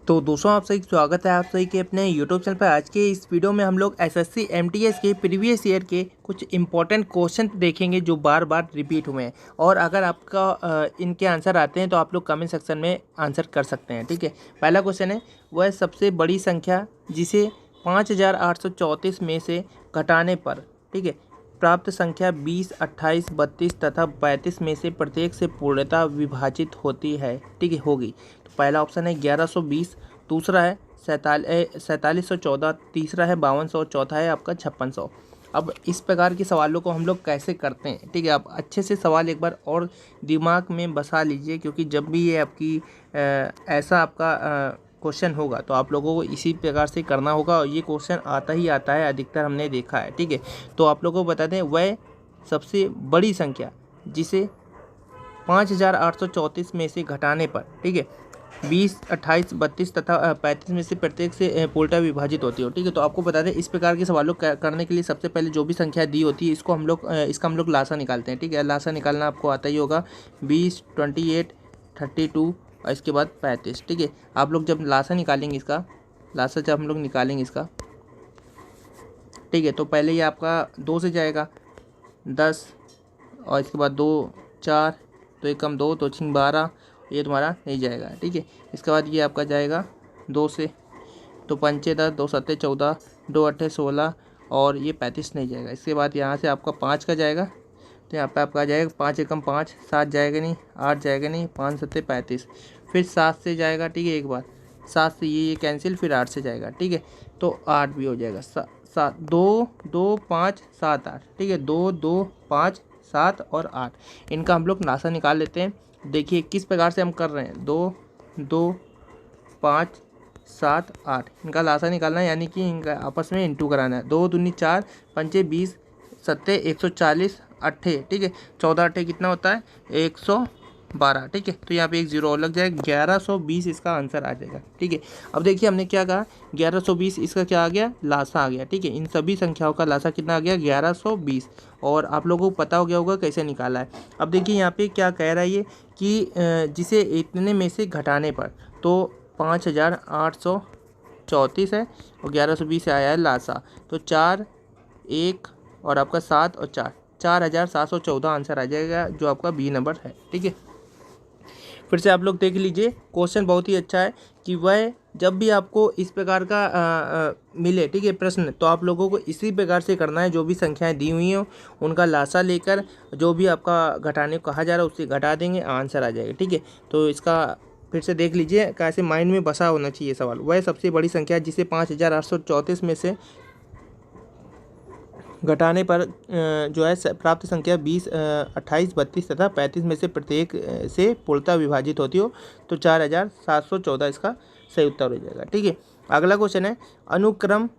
तो दोस्तों आप सभी स्वागत है आप सभी के अपने यूट्यूब चैनल पर। आज के इस वीडियो में हम लोग एसएससी एमटीएस के प्रीवियस ईयर के कुछ इंपॉर्टेंट क्वेश्चन देखेंगे जो बार बार रिपीट हुए हैं। और अगर आपका इनके आंसर आते हैं तो आप लोग कमेंट सेक्शन में आंसर कर सकते हैं। ठीक है, पहला क्वेश्चन है वह सबसे बड़ी संख्या जिसे 5834 में से घटाने पर, ठीक है, प्राप्त संख्या 20, 28, 32 तथा 35 में से प्रत्येक से पूर्णतः विभाजित होती है, ठीक है, होगी। तो पहला ऑप्शन है 1120, दूसरा है 4714, तीसरा है 5200, चौथा है आपका 5600। अब इस प्रकार के सवालों को हम लोग कैसे करते हैं, ठीक है, आप अच्छे से सवाल एक बार और दिमाग में बसा लीजिए, क्योंकि जब भी ये आपकी ऐसा आपका क्वेश्चन होगा तो आप लोगों को इसी प्रकार से करना होगा। और ये क्वेश्चन आता ही आता है, अधिकतर हमने देखा है। ठीक है, तो आप लोगों को बता दें वह सबसे बड़ी संख्या जिसे 5834 में से घटाने पर, ठीक है, 20, 28, 32 तथा 35 में से प्रत्येक से उल्टा विभाजित होती हो। ठीक है, तो आपको बता दें इस प्रकार के सवालों करने के लिए सबसे पहले जो भी संख्या दी होती है इसको हम लोग इसका हम लोग लासा निकालते हैं। ठीक है, लासा निकालना आपको आता ही होगा। 20, 28, 32 और इसके बाद 35। ठीक है, आप लोग जब लासा निकालेंगे इसका, लासा जब हम लोग निकालेंगे इसका, ठीक है, तो पहले ये आपका 2 से जाएगा 10 और इसके बाद 2, 4, तो एक कम 2, तो 6, 12, ये तुम्हारा नहीं जाएगा। ठीक है, इसके बाद ये आपका जाएगा 2 से, तो 5, 10, 2, 7, 14, 2, 8, 16 और ये 35 नहीं जाएगा। इसके बाद यहाँ से आपका 5 का जाएगा, तो यहाँ पे आपका आ जाएगा 5 एकम 5, 7 जाएगा नहीं, 8 जाएगा नहीं, 5 7 35, फिर 7 से जाएगा। ठीक है, एक बार 7 से ये कैंसिल, फिर 8 से जाएगा। ठीक है, तो 8 भी हो जाएगा। 7, 2, 2, 5, 7, 8। ठीक है, 2, 2, 5, 7 और 8, इनका हम लोग नासा निकाल लेते हैं। देखिए किस प्रकार से हम कर रहे हैं, 2, 2, 5, 7, 8, इनका लासा निकालना है, यानी कि इनका आपस में इंटू कराना है। 2 दूनी 4, 5 20, 7 140, 8, ठीक है, 14 8 कितना होता है 112। ठीक है, तो यहाँ पे एक जीरो और लग जाएगा, 1120 इसका आंसर आ जाएगा। ठीक है, अब देखिए हमने क्या कहा, 1120 इसका क्या आ गया, लासा आ गया। ठीक है, इन सभी संख्याओं का लासा कितना आ गया, 1120। और आप लोगों को पता हो गया होगा कैसे निकाला है। अब देखिए यहाँ पे क्या कह रहा है ये कि जिसे इतने में से घटाने पर, तो 5834 है और 1120 से आया है लासा, तो 4, 1 और आपका 7 और 4, 4714 आंसर आ जाएगा, जो आपका बी नंबर है। ठीक है, फिर से आप लोग देख लीजिए, क्वेश्चन बहुत ही अच्छा है कि वह जब भी आपको इस प्रकार का मिले, ठीक है, प्रश्न, तो आप लोगों को इसी प्रकार से करना है। जो भी संख्याएं दी हुई हो उनका लासा लेकर जो भी आपका घटाने को कहा जा रहा है उससे घटा देंगे, आंसर आ जाएगा। ठीक है, तो इसका फिर से देख लीजिए, कैसे माइंड में बसा होना चाहिए सवाल। वह सबसे बड़ी संख्या जिसे 5834 में से घटाने पर जो है प्राप्त संख्या 20, 28, 32 तथा 35 में से प्रत्येक से पूर्णतः विभाजित होती हो, तो 4714 इसका सही उत्तर हो जाएगा। ठीक है, अगला क्वेश्चन है अनुक्रम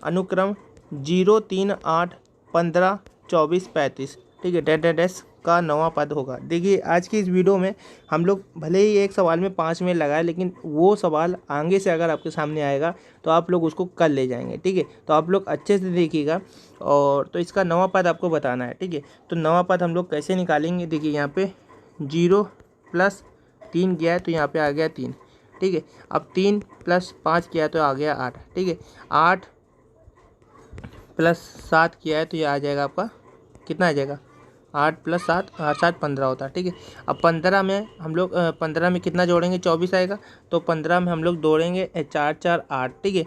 अनुक्रम 0, 3, 8, 15, 24, 35, ठीक है, डैश डैश डैश का नवा पद होगा। देखिए आज की इस वीडियो में हम लोग भले ही एक सवाल में 5 मिनट लगाए, लेकिन वो सवाल आगे से अगर आपके सामने आएगा तो आप लोग उसको कर ले जाएंगे। ठीक है, तो आप लोग अच्छे से देखिएगा। और तो इसका नवा पद आपको बताना है। ठीक है, तो नवा पद हम लोग कैसे निकालेंगे, देखिए यहाँ पे 0 + 3 किया है तो यहाँ पे आ गया 3। ठीक है, अब 3 + 5 किया है तो आ गया 8। ठीक है, 8 + 7 किया है तो ये आ जाएगा आपका, कितना आ जाएगा, 8 + 7, 8 7 15 होता है। ठीक है, अब 15 में हम लोग 15 में कितना जोड़ेंगे, 24 आएगा, तो 15 में हम लोग जोड़ेंगे 4 4 8। ठीक है,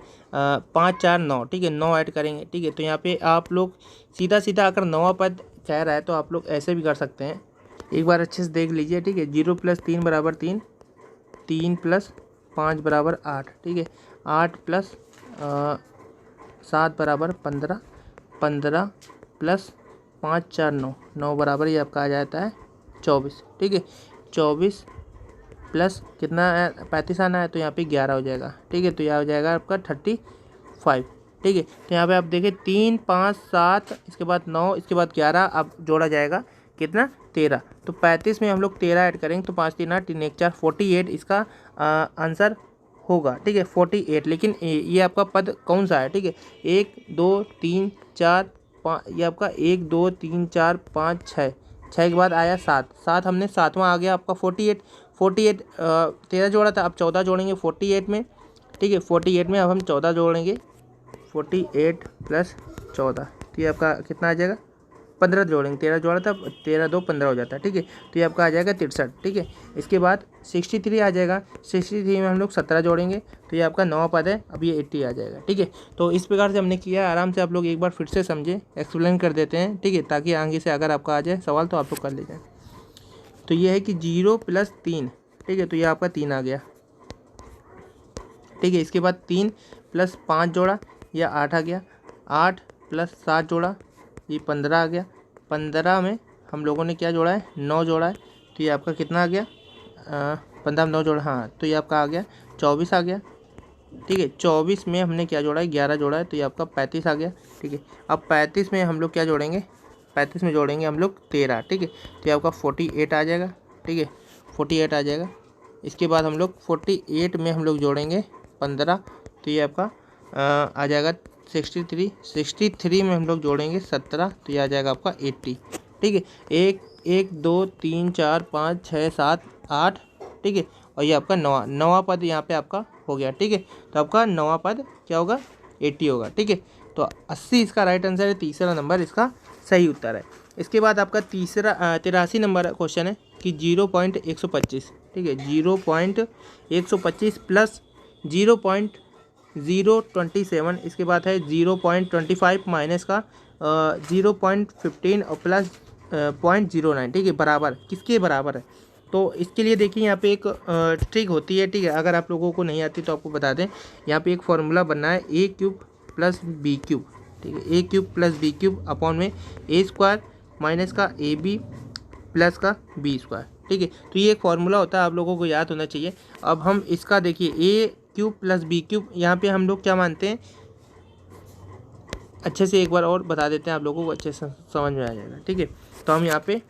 5 4 9, ठीक है, 9 ऐड करेंगे। ठीक है, तो यहाँ पे आप लोग सीधा सीधा अगर नवा पद कह रहा है तो आप लोग ऐसे भी कर सकते हैं, एक बार अच्छे से देख लीजिए। ठीक है, 0 + 3 = 3, 3 + 5 = 8। ठीक है, 8 + 7 = 15, 15 + 5 4 9, 9 बराबर ये आपका आ जाता है 24। ठीक है, 24 प्लस कितना है, 35 आना है तो यहाँ पे 11 हो जाएगा। ठीक है, तो यह हो जाएगा आपका 35। ठीक है, तो यहाँ पे आप देखें 3 5 7, इसके बाद 9, इसके बाद 11, अब जोड़ा जाएगा कितना, 13। तो 35 में हम लोग 13 ऐड करेंगे तो 5 3 8 3 1 4, 48 इसका आंसर होगा। ठीक है, 48। लेकिन ये आपका पद कौन सा है, ठीक है, 1 2 3 4 5, ये आपका 1 2 3 4 5 6, 6 के बाद आया 7, 7 हमने 7वां आ गया आपका 48। 48 13 जोड़ा था, अब 14 जोड़ेंगे 48 में, ठीक है। 48 में अब हम 14 जोड़ेंगे, 48 प्लस 14, तो ये आपका कितना आ जाएगा, 15 जोड़ेंगे, 13 जोड़ा था, 13 2 15 हो जाता है, ठीक है। तो ये आपका आ जाएगा 63, ठीक है। इसके बाद 63 आ जाएगा, 63 में हम लोग 17 जोड़ेंगे, तो ये आपका 9वां पद है, अब ये 80 आ जाएगा, ठीक है। तो इस प्रकार से हमने किया, आराम से आप लोग एक बार फिर से समझे, एक्सप्लेन कर देते हैं, ठीक है, ताकि आगे से अगर आपका आ जाए सवाल तो आप लोग कर ले जाए। तो ये है कि 0 प्लस 3, ठीक है, तो ये आपका 3 आ गया, ठीक है। इसके बाद 3 प्लस 5 जोड़ा, यह 8 आ गया, 8 प्लस 7 जोड़ा, ये 15 आ गया, 15 में हम लोगों ने क्या जोड़ा है, 9 जोड़ा है, तो ये आपका कितना आ गया, 15 में 9 जोड़ा, हाँ, तो ये आपका आ गया 24 आ गया, ठीक है। 24 में हमने क्या जोड़ा है, 11 जोड़ा है, तो ये आपका 35 आ गया, ठीक है। अब 35 में हम लोग क्या जोड़ेंगे, 35 में जोड़ेंगे हम लोग 13, ठीक है, तो ये आपका 48 आ जाएगा, ठीक है, 48 आ जाएगा। इसके बाद हम लोग 48 में हम लोग जोड़ेंगे 15, तो ये आपका आ जाएगा 63, 63 में हम लोग जोड़ेंगे 17, तो ये आ जाएगा आपका 80, ठीक है। 1 2 3 4 5 6 7 8, ठीक है, और ये आपका 9वां पद यहाँ पे आपका हो गया, ठीक है। तो आपका 9वां पद क्या होगा, 80 होगा, ठीक है। तो 80 इसका राइट आंसर है, तीसरा नंबर इसका सही उत्तर है। इसके बाद आपका 83 नंबर क्वेश्चन है कि 0.125, ठीक है, 0.125 प्लस 0.027, इसके बाद है 0.25 माइनस का 0.15 और प्लस 0.09, ठीक है, बराबर किसके बराबर है। तो इसके लिए देखिए यहाँ पे एक ट्रिक होती है, ठीक है, अगर आप लोगों को नहीं आती तो आपको बता दें। यहाँ पे एक फॉर्मूला बनना है, a cube plus B cube, ठीक है, a cube plus B cube upon में a स्क्वायर माइनस का ab प्लस का बी स्क्वायर, ठीक है। तो ये एक फॉर्मूला होता है, आप लोगों को याद होना चाहिए। अब हम इसका देखिए a cube plus B cube, यहाँ पे हम लोग क्या मानते हैं, अच्छे से एक बार और बता देते हैं, आप लोगों को अच्छे से समझ में आ जाएगा, ठीक है। तो हम यहाँ पे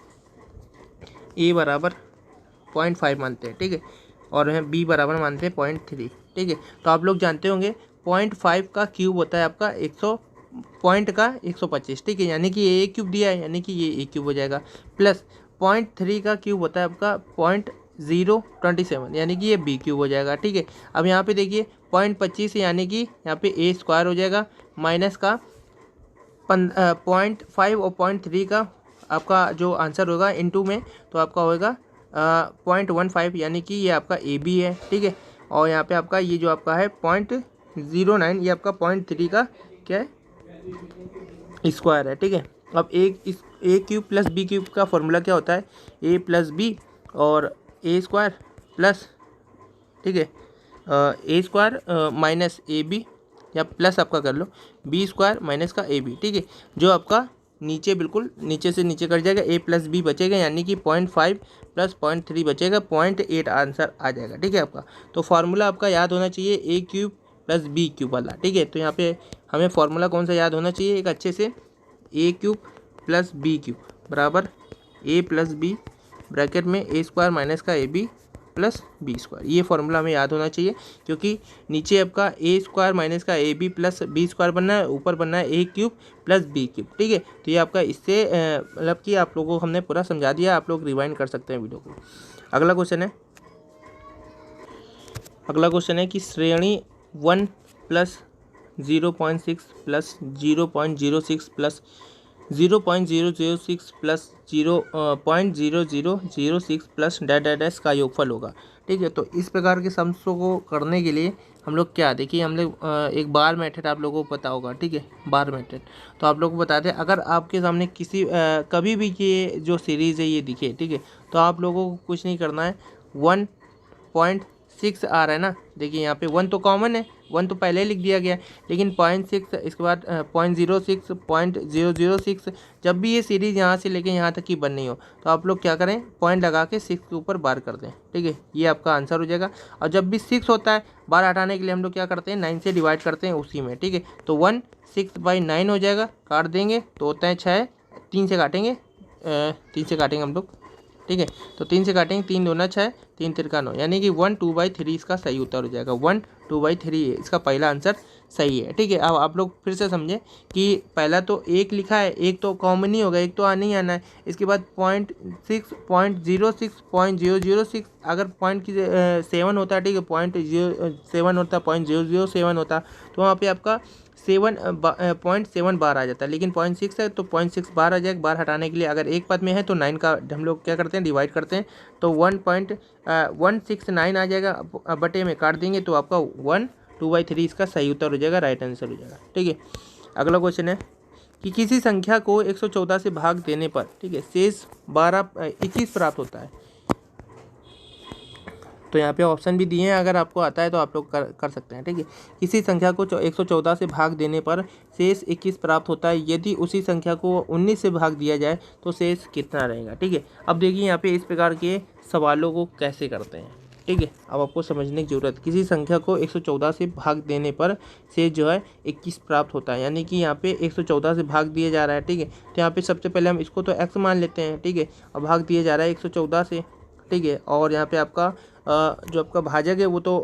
a बराबर 0.5 मानते हैं, ठीक है, और यहाँ b बराबर मानते हैं 0.3, ठीक है। तो आप लोग जानते होंगे 0.5 का क्यूब होता है आपका 100 पॉइंट का 125, ठीक है, यानी कि ये a क्यूब दिया है, यानी कि ये a क्यूब हो जाएगा, प्लस 0.3 का क्यूब होता है आपका 0.027, यानी कि ये b क्यूब हो जाएगा, ठीक है। अब यहाँ पे देखिए 0.25 यानी कि यहाँ पे a स्क्वायर हो जाएगा, माइनस का 0.5 और 0.3 का आपका जो आंसर होगा इनटू में, तो आपका होगा 0.15, यानी कि ये आपका ए बी है, ठीक है। और यहाँ पे आपका ये जो आपका है 0.09, ये आपका 0.3 का क्या है, स्क्वायर है, ठीक है। अब एक इस ए क्यूब प्लस बी क्यूब का फॉर्मूला क्या होता है, ए प्लस बी और ए स्क्वायर प्लस, ठीक है, ए स्क्वायर माइनस ए बी, या प्लस आपका कर लो बी स्क्वायर माइनस का ए बी, ठीक है, जो आपका नीचे बिल्कुल नीचे से नीचे कट जाएगा, a प्लस बी बचेगा, यानी कि 0.5 प्लस 0.3 बचेगा, 0.8 आंसर आ जाएगा, ठीक है आपका। तो फार्मूला आपका याद होना चाहिए a cube plus B cube वाला, ठीक है। तो यहाँ पे हमें फार्मूला कौन सा याद होना चाहिए, एक अच्छे से a cube plus B cube बराबर a प्लस बी ब्रैकेट में a स्क्वायर माइनस का A B plus B square, ये फॉर्मूला हमें याद होना चाहिए, क्योंकि नीचे आपका ए स्क्वायर माइनस का A B plus B square बनना है, ऊपर बनना है A cube plus B cube, ठीक है। तो ये आपका इससे मतलब कि आप लोगों को हमने पूरा समझा दिया, आप लोग रिवाइंड कर सकते हैं वीडियो को। अगला क्वेश्चन है कि श्रेणी 1 plus 0.6 plus 0.06 plus 0.006 plus 0.0006 plus dash का योगफल होगा, ठीक है। तो इस प्रकार के सम्सों को करने के लिए हम लोग क्या, देखिए हम लोग एक बार मेथड आप लोगों को पता होगा, ठीक है, बार मेथड। तो आप लोग को बताते हैं, अगर आपके सामने किसी कभी भी ये जो सीरीज़ है ये दिखे, ठीक है, तो आप लोगों को कुछ नहीं करना है, 1.6 आ रहा है ना, देखिए यहाँ पे 1 तो कॉमन है, 1 तो पहले लिख दिया गया, लेकिन 0.6 इसके बाद 0.06 0.006, जब भी ये सीरीज़ यहाँ से लेके यहाँ तक की बननी हो तो आप लोग क्या करें, पॉइंट लगा के 6 के ऊपर बार कर दें, ठीक है, ये आपका आंसर हो जाएगा। और जब भी 6 होता है, बार हटाने के लिए हम लोग क्या करते हैं, 9 से डिवाइड करते हैं उसी में, ठीक है। तो 1 6/9 हो जाएगा, काट देंगे तो होता है 6, 3 से काटेंगे हम लोग, ठीक है। तो 3 से काटेंगे, 3 दूना 6, 3 तिरका 9, यानी कि 1 2/3 इसका सही उत्तर हो जाएगा। 1 2/3 है इसका पहला आंसर सही है। ठीक है, अब आप लोग फिर से समझें कि पहला तो एक लिखा है, एक तो कॉमन ही होगा, एक तो नहीं आना है। इसके बाद 0.6 0.06 0.006, अगर पॉइंट की 7 होता है, ठीक है, 0.07 होता, 0.007 होता, तो वहाँ पे आपका 0.7 बार आ जाता है। लेकिन 0.6 है तो 0.6 बार आ जाएगा। बार हटाने के लिए अगर एक पद में है तो 9 का हम लोग क्या करते हैं, डिवाइड करते हैं, तो 1.169 आ जाएगा, बटे में काट देंगे तो आपका 1 2/3 इसका सही उत्तर हो जाएगा, राइट आंसर हो जाएगा। ठीक है, अगला क्वेश्चन है कि किसी संख्या को 114 से भाग देने पर, ठीक है, शेष 21 प्राप्त होता है। तो यहाँ पे ऑप्शन भी दिए हैं, अगर आपको आता है तो आप लोग कर सकते हैं। ठीक है, किसी संख्या को 114 से भाग देने पर शेष 21 प्राप्त होता है। यदि उसी संख्या को 19 से भाग दिया जाए तो शेष कितना रहेगा। ठीक है, अब देखिए यहाँ पे इस प्रकार के सवालों को कैसे करते हैं। ठीक है, अब आपको समझने की जरूरत है। किसी संख्या को 114 से भाग देने पर शेष जो है 21 प्राप्त होता है, यानी कि यहाँ पे 114 से भाग दिया जा रहा है। ठीक है, तो यहाँ पे सबसे पहले हम इसको तो x मान लेते हैं। ठीक है, अब भाग दिया जा रहा है 114 से। ठीक है, और यहाँ पे आपका जो आपका भाजक है वो तो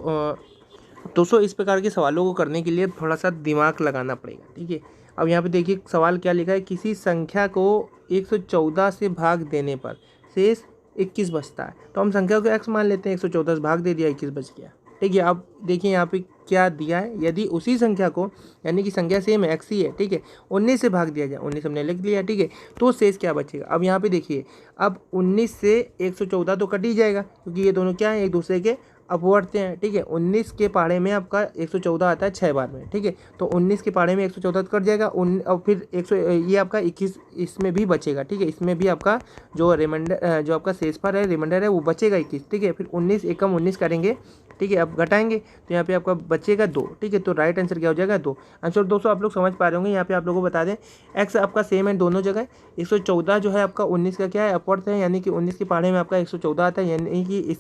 200। इस प्रकार के सवालों को करने के लिए थोड़ा सा दिमाग लगाना पड़ेगा। ठीक है, अब यहाँ पे देखिए सवाल क्या लिखा है, किसी संख्या को 114 से भाग देने पर शेष 21 बचता है। तो हम संख्या को x मान लेते हैं, 114 से भाग दे दिया, 21 बच गया। ठीक है, अब देखिए यहाँ पे क्या दिया है, यदि उसी संख्या को, यानी कि संख्या सेम है, x ही है, ठीक है, 19 से भाग दिया जाए, 19 हमने लिख लिया। ठीक है, तो शेष क्या बचेगा। अब यहाँ पे देखिए, अब 19 से 114 तो कट ही जाएगा, क्योंकि ये दोनों क्या है, एक दूसरे के अपवर्त हैं। ठीक है, 19 के पाड़े में आपका 114 आता है 6 बार में। ठीक है, तो 19 के पाड़े में 114 कट जाएगा, और फिर 100 ये आपका 21 इसमें भी बचेगा। ठीक है, इसमें भी आपका जो रिमाइंडर, जो आपका शेषफल है, रिमाइंडर है, वो बचेगा 21। ठीक है, फिर 19 एकम 19 करेंगे। ठीक है, अब घटाएंगे तो यहाँ पे आपका बचेगा 2। ठीक है, तो राइट आंसर क्या हो जाएगा, 2। आंसर दोस्तों आप लोग समझ पा रहे होंगे। यहाँ पे आप लोगों को बता दें, एक्स आपका सेम है दोनों जगह। 114 जो है आपका 19 का क्या है, अपवर्थ है, यानी कि 19 के पाड़े में आपका 114 आता है, यानी कि इस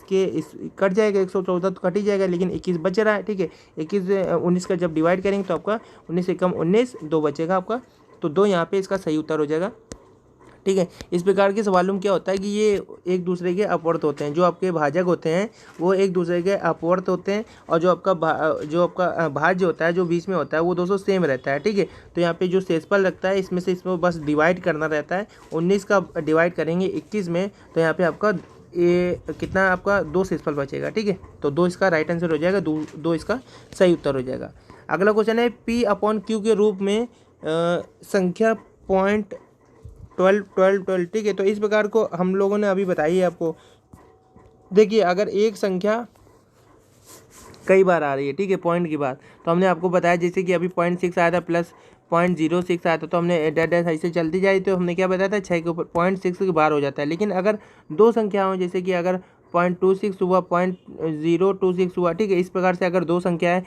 कट जाएगा, 114 तो कट ही जाएगा, लेकिन 21 बच रहा है। ठीक है, 21 19 का जब डिवाइड करेंगे तो आपका 19 एकम 19, 2 बचेगा आपका, तो 2 यहाँ पे इसका सही उत्तर हो जाएगा। ठीक है, इस प्रकार के सवालों में क्या होता है कि ये एक दूसरे के अपवर्त होते हैं। जो आपके भाजक होते हैं वो एक दूसरे के अपवर्त होते हैं, और जो आपका भाज्य होता है, जो बीच में होता है, वो दोस्तों सेम रहता है। ठीक है, तो यहाँ पे जो शेषफल लगता है, इसमें से इसमें बस डिवाइड करना रहता है। 19 का डिवाइड करेंगे 21 में, तो यहाँ पे आपका ये कितना, आपका 2 शेषफल बचेगा। ठीक है, तो 2 इसका राइट आंसर हो जाएगा, 2 इसका सही उत्तर हो जाएगा। अगला क्वेश्चन है, P/Q के रूप में संख्या 0.12 ठीक है, तो इस प्रकार को हम लोगों ने अभी बताई है आपको। देखिए, अगर एक संख्या कई बार आ रही है, ठीक है, पॉइंट की बात, तो हमने आपको बताया, जैसे कि अभी 0.6 आया था प्लस 0.06 आया था, तो हमने डैश डैश ऐसे चलती जाए, तो हमने क्या बताया था, 6 के ऊपर 0.6 के बार हो जाता है। लेकिन अगर दो संख्या हो, जैसे कि अगर 0.26 हुआ, 0.026 हुआ, ठीक है, इस प्रकार से अगर दो संख्याएं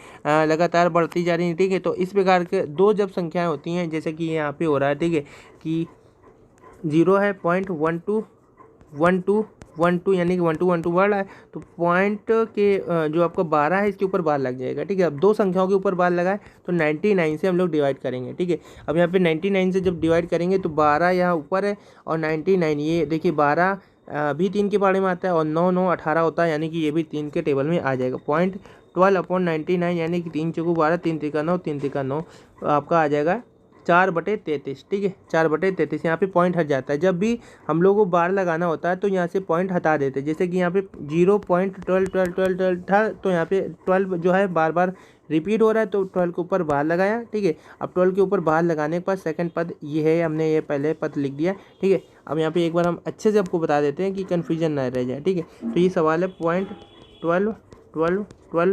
लगातार बढ़ती जा रही हैं, ठीक है, तो इस प्रकार के दो जब संख्याएं होती हैं, जैसे कि यहाँ पे हो रहा है, ठीक है, कि 0 है, 0.12 यानी कि 12 बढ़ रहा है, तो पॉइंट के जो आपका 12 है, इसके ऊपर बार लग जाएगा। ठीक है, अब दो संख्याओं के ऊपर बार लगाए तो 99 से हम लोग डिवाइड करेंगे। ठीक है, अब यहाँ पे 99 से जब डिवाइड करेंगे तो 12 यहाँ ऊपर है, और 99 ये देखिए 12 भी 3 के बारे में आता है, और 9 9 18 होता है, यानी कि ये भी 3 के टेबल में आ जाएगा। 0.12/99 यानी कि 3 चौको 12, 3 तिका 9, 3 तिका 9, तो आपका आ जाएगा 4/33। ठीक है, 4/33। यहाँ पे पॉइंट हट जाता है। जब भी हम लोग को बार लगाना होता है तो यहाँ से पॉइंट हटा देते हैं। जैसे कि यहाँ पे 0.12 था, तो यहाँ पे 12 जो है बार बार रिपीट हो रहा है, तो 12 के ऊपर बार लगाया। ठीक है, अब 12 के ऊपर बार लगाने के बाद सेकंड पद ये है, हमने ये पहले पद लिख दिया। ठीक है, अब यहाँ पे एक बार हम अच्छे से आपको बता देते हैं कि कन्फ्यूजन ना रह जाए। ठीक है, तो ये सवाल है 0.12 12 12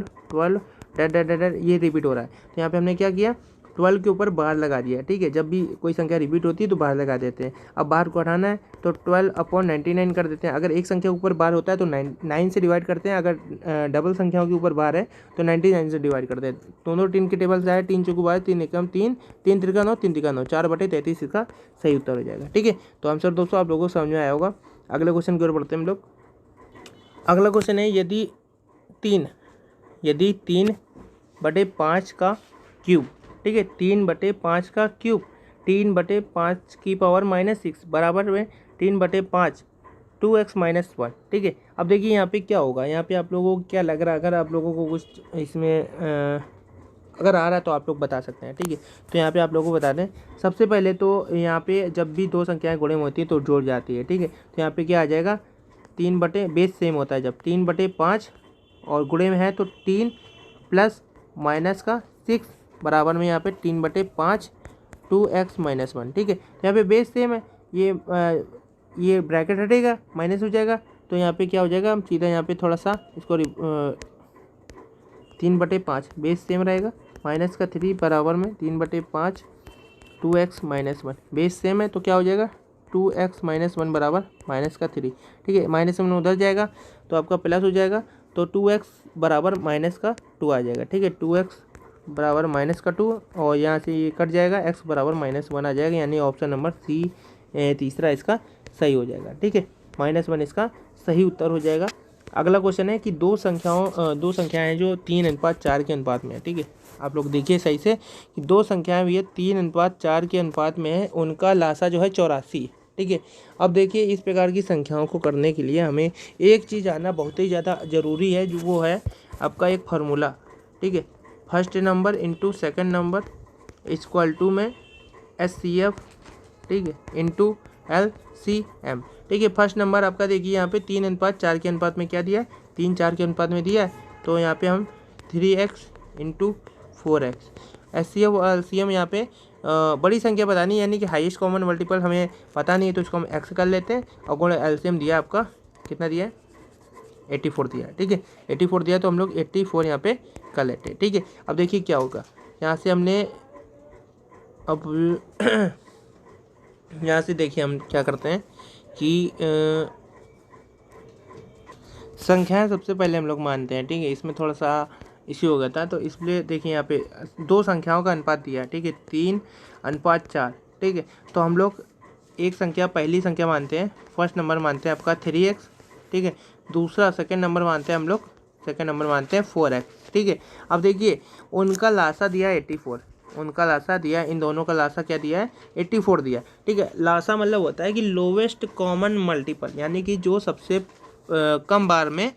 12 डैट ये रिपीट हो रहा है, तो यहाँ पे हमने क्या किया, 12 के ऊपर बार लगा दिया। ठीक है, जब भी कोई संख्या रिपीट होती है तो बार लगा देते हैं। अब बार को हटाना है तो 12/99 कर देते हैं। अगर एक संख्या के ऊपर बार होता है तो 9 से डिवाइड करते हैं। अगर डबल संख्याओं के ऊपर बार है तो 99 से डिवाइड करते हैं। दोनों 3 के टेबल से आए, 3 चौको 12, 3 एकम 3, 3 तिरका 9, 3 तिका 9, 4/33 इसका सही उत्तर हो जाएगा। ठीक है, तो आंसर दोस्तों आप लोगों को समझ में आया होगा। अगले क्वेश्चन की ओर बढ़ते हैं हम लोग। अगला क्वेश्चन है, यदि 3/5 का क्यूब, ठीक है, 3/5 का क्यूब 3/5 की पावर -6 बराबर में 3/5 2x-1। ठीक है, अब देखिए यहाँ पे क्या होगा, यहाँ पे आप लोगों को क्या लग रहा है, अगर आप लोगों को कुछ इसमें अगर आ रहा है तो आप लोग बता सकते हैं। ठीक है, तो यहाँ पे आप लोगों को बता दें, सबसे पहले तो यहाँ पे जब भी दो संख्याएं गुणे में होती है तो जोड़ जाती है। ठीक है, तो यहाँ पे क्या आ जाएगा, 3 बेस सेम होता है जब 3/5 और गुणे में है तो 3 प्लस माइनस का 6 बराबर में यहाँ पे 3/5 2x-1। ठीक है, तो यहाँ पे बेस सेम है, ये ब्रैकेट हटेगा, माइनस हो जाएगा, तो यहाँ पे क्या हो जाएगा, हम सीधा यहाँ पे थोड़ा सा इसको 3/5 बेस सेम रहेगा, माइनस का 3 बराबर में 3/5 2x-1 बेस सेम है, तो क्या हो जाएगा 2x-1 बराबर माइनस का 3। ठीक है, -1 उधर जाएगा तो आपका प्लस हो जाएगा, तो 2x बराबर माइनस का 2 आ जाएगा। ठीक है, 2x बराबर माइनस का 2 और यहाँ से ये कट जाएगा, x बराबर -1 आ जाएगा, यानी ऑप्शन नंबर सी तीसरा इसका सही हो जाएगा। ठीक है, -1 इसका सही उत्तर हो जाएगा। अगला क्वेश्चन है कि दो संख्याएं हैं जो 3:4 के अनुपात में है। ठीक है, आप लोग देखिए सही से कि दो संख्याएं भी है 3:4 के अनुपात में है, उनका लासा जो है 84। ठीक है, अब देखिए इस प्रकार की संख्याओं को करने के लिए हमें एक चीज़ आना बहुत ही ज़्यादा ज़रूरी है, जो वो है आपका एक फार्मूला। ठीक है, first number into second number equal to में SCF, ठीक है, इंटू LCM। ठीक है, फर्स्ट नंबर आपका देखिए यहाँ पे 3:4 के अनुपात में क्या दिया है, 3:4 के अनुपात में दिया है, तो यहाँ पे हम 3x इंटू 4x। SCF और LCM यहाँ पे बड़ी संख्या बतानी, यानी कि हाईएस्ट कॉमन मल्टीपल हमें पता नहीं है, तो इसको हम x कर लेते हैं, और गुणा LCM दिया आपका कितना दिया है, 84 दिया है। ठीक है, 84 दिया तो हम लोग 84 यहाँ पे कर लेते हैं। ठीक है, अब देखिए क्या होगा, यहाँ से हमने अब यहाँ से देखिए हम क्या करते हैं कि संख्याएं सबसे पहले हम लोग मानते हैं। ठीक है, इसमें थोड़ा सा इश्यू हो गया था, तो इसलिए देखिए यहाँ पे दो संख्याओं का अनुपात दिया है। ठीक है, 3:4। ठीक है, तो हम लोग एक संख्या पहली संख्या मानते हैं, फर्स्ट नंबर मानते हैं आपका 3x। ठीक है, दूसरा सेकंड नंबर मानते हैं हम लोग, सेकंड नंबर मानते हैं 4x। ठीक है, अब देखिए उनका लासा दिया है 84, उनका लासा दिया है, इन दोनों का लासा क्या दिया है, 84 दिया है। ठीक है, लासा मतलब होता है कि लोवेस्ट कॉमन मल्टीपल, यानी कि जो सबसे कम बार में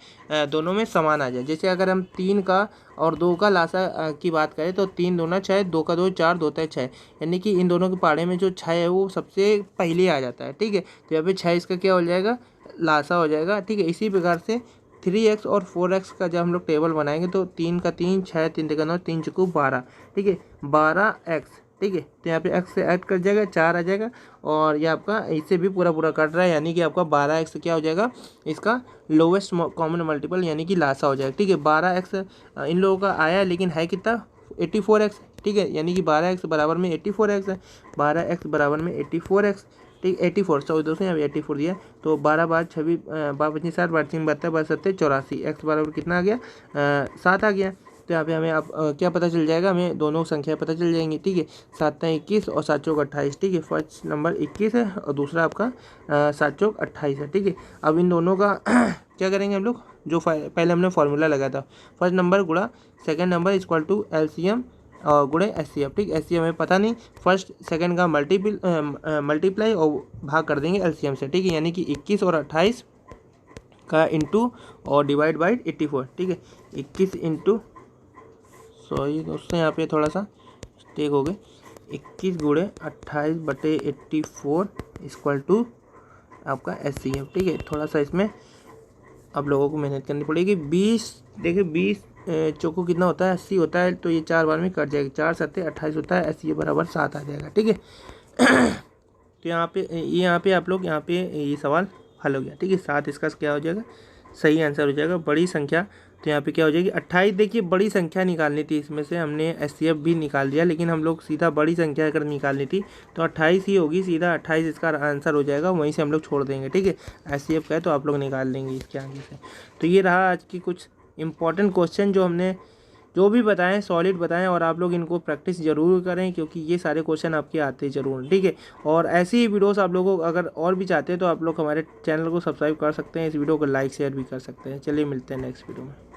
दोनों में समान आ जाए। जैसे अगर हम 3 का और 2 का लासा की बात करें तो 3 दूना 6, 2 का 2 4, 2 6, यानी कि इन दोनों के पाड़े में जो 6 है वो सबसे पहले आ जाता है। ठीक है, तो यहाँ पे 6 इसका क्या हो जाएगा, लासा हो जाएगा। ठीक है, इसी प्रकार से 3x और 4x का जब हम लोग टेबल बनाएंगे तो 3 का 3, 6, 3 का 9, 3 चुकू 12। ठीक है, 12x। ठीक है, तो यहाँ पे x से ऐड कर जाएगा, 4 आ जाएगा, और ये आपका इससे भी पूरा कट रहा है, यानी कि आपका 12x क्या हो जाएगा, इसका लोवेस्ट कॉमन मल्टीपल यानी कि लासा हो जाएगा। ठीक है, 12x इन लोगों का आया है, लेकिन है कितना, 84x। ठीक है, यानी कि 12x बराबर में 84x है, 12x बराबर में 84x। ठीक, 84 सॉरी दोस्तों, यहाँ पे 84 दिया, तो 12 बार 26 12 25 60 12 3 72 12 7 84, x बराबर कितना आ गया, 7 आ गया। तो यहाँ पे हमें अब क्या पता चल जाएगा, हमें दोनों संख्या पता चल जाएंगी। ठीक है, 7 21 और 7 चौक 28। ठीक है, फर्स्ट नंबर 21 है और दूसरा आपका 7 चौक 28 है। ठीक है, अब इन दोनों का क्या करेंगे हम लोग, जो पहले हमने फॉर्मूला लगाया था, फर्स्ट नंबर गुणा second number equal to LCM और गुणे SCF। ठीक, SCF हमें पता नहीं, फर्स्ट सेकंड का मल्टीप्लाई और भाग कर देंगे LCM से। ठीक है, यानी कि 21 और 28 का इंटू और डिवाइड बाई 84। ठीक है, 21 इंटू, सॉरी दोस्तों यहाँ पे थोड़ा सा मिस्टेक हो गए, 21 गुणे 28/84 इक्वल टू आपका SCF। ठीक है, थोड़ा सा इसमें अब लोगों को मेहनत करनी पड़ेगी। 20 देखिए 20 चौको कितना होता है, 80 होता है, तो ये 4 बार में कट जाएगा, 4 7 28 होता है, 80 बराबर 7 आ जाएगा। ठीक है, तो यहाँ पे आप लोग यहाँ पे ये सवाल हल हो गया। ठीक है, 7 इसका क्या हो जाएगा, सही आंसर हो जाएगा। बड़ी संख्या तो यहाँ पे क्या हो जाएगी 28। देखिए बड़ी संख्या निकालनी थी, इसमें से हमने SCF भी निकाल दिया, लेकिन हम लोग सीधा बड़ी संख्या अगर निकालनी थी तो 28 ही होगी, सीधा 28 इसका आंसर हो जाएगा, वहीं से हम लोग छोड़ देंगे। ठीक है, SCF का है तो आप लोग निकाल लेंगे इसके आगे से। तो ये रहा आज की कुछ इंपॉर्टेंट क्वेश्चन जो हमने जो भी बताएं सॉलिड बताएं, और आप लोग इनको प्रैक्टिस जरूर करें, क्योंकि ये सारे क्वेश्चन आपके आते जरूर हैं। ठीक है, और ऐसी ही वीडियोस आप लोगों को अगर और भी चाहते हैं तो आप लोग हमारे चैनल को सब्सक्राइब कर सकते हैं, इस वीडियो को लाइक शेयर भी कर सकते हैं। चलिए मिलते हैं नेक्स्ट वीडियो में।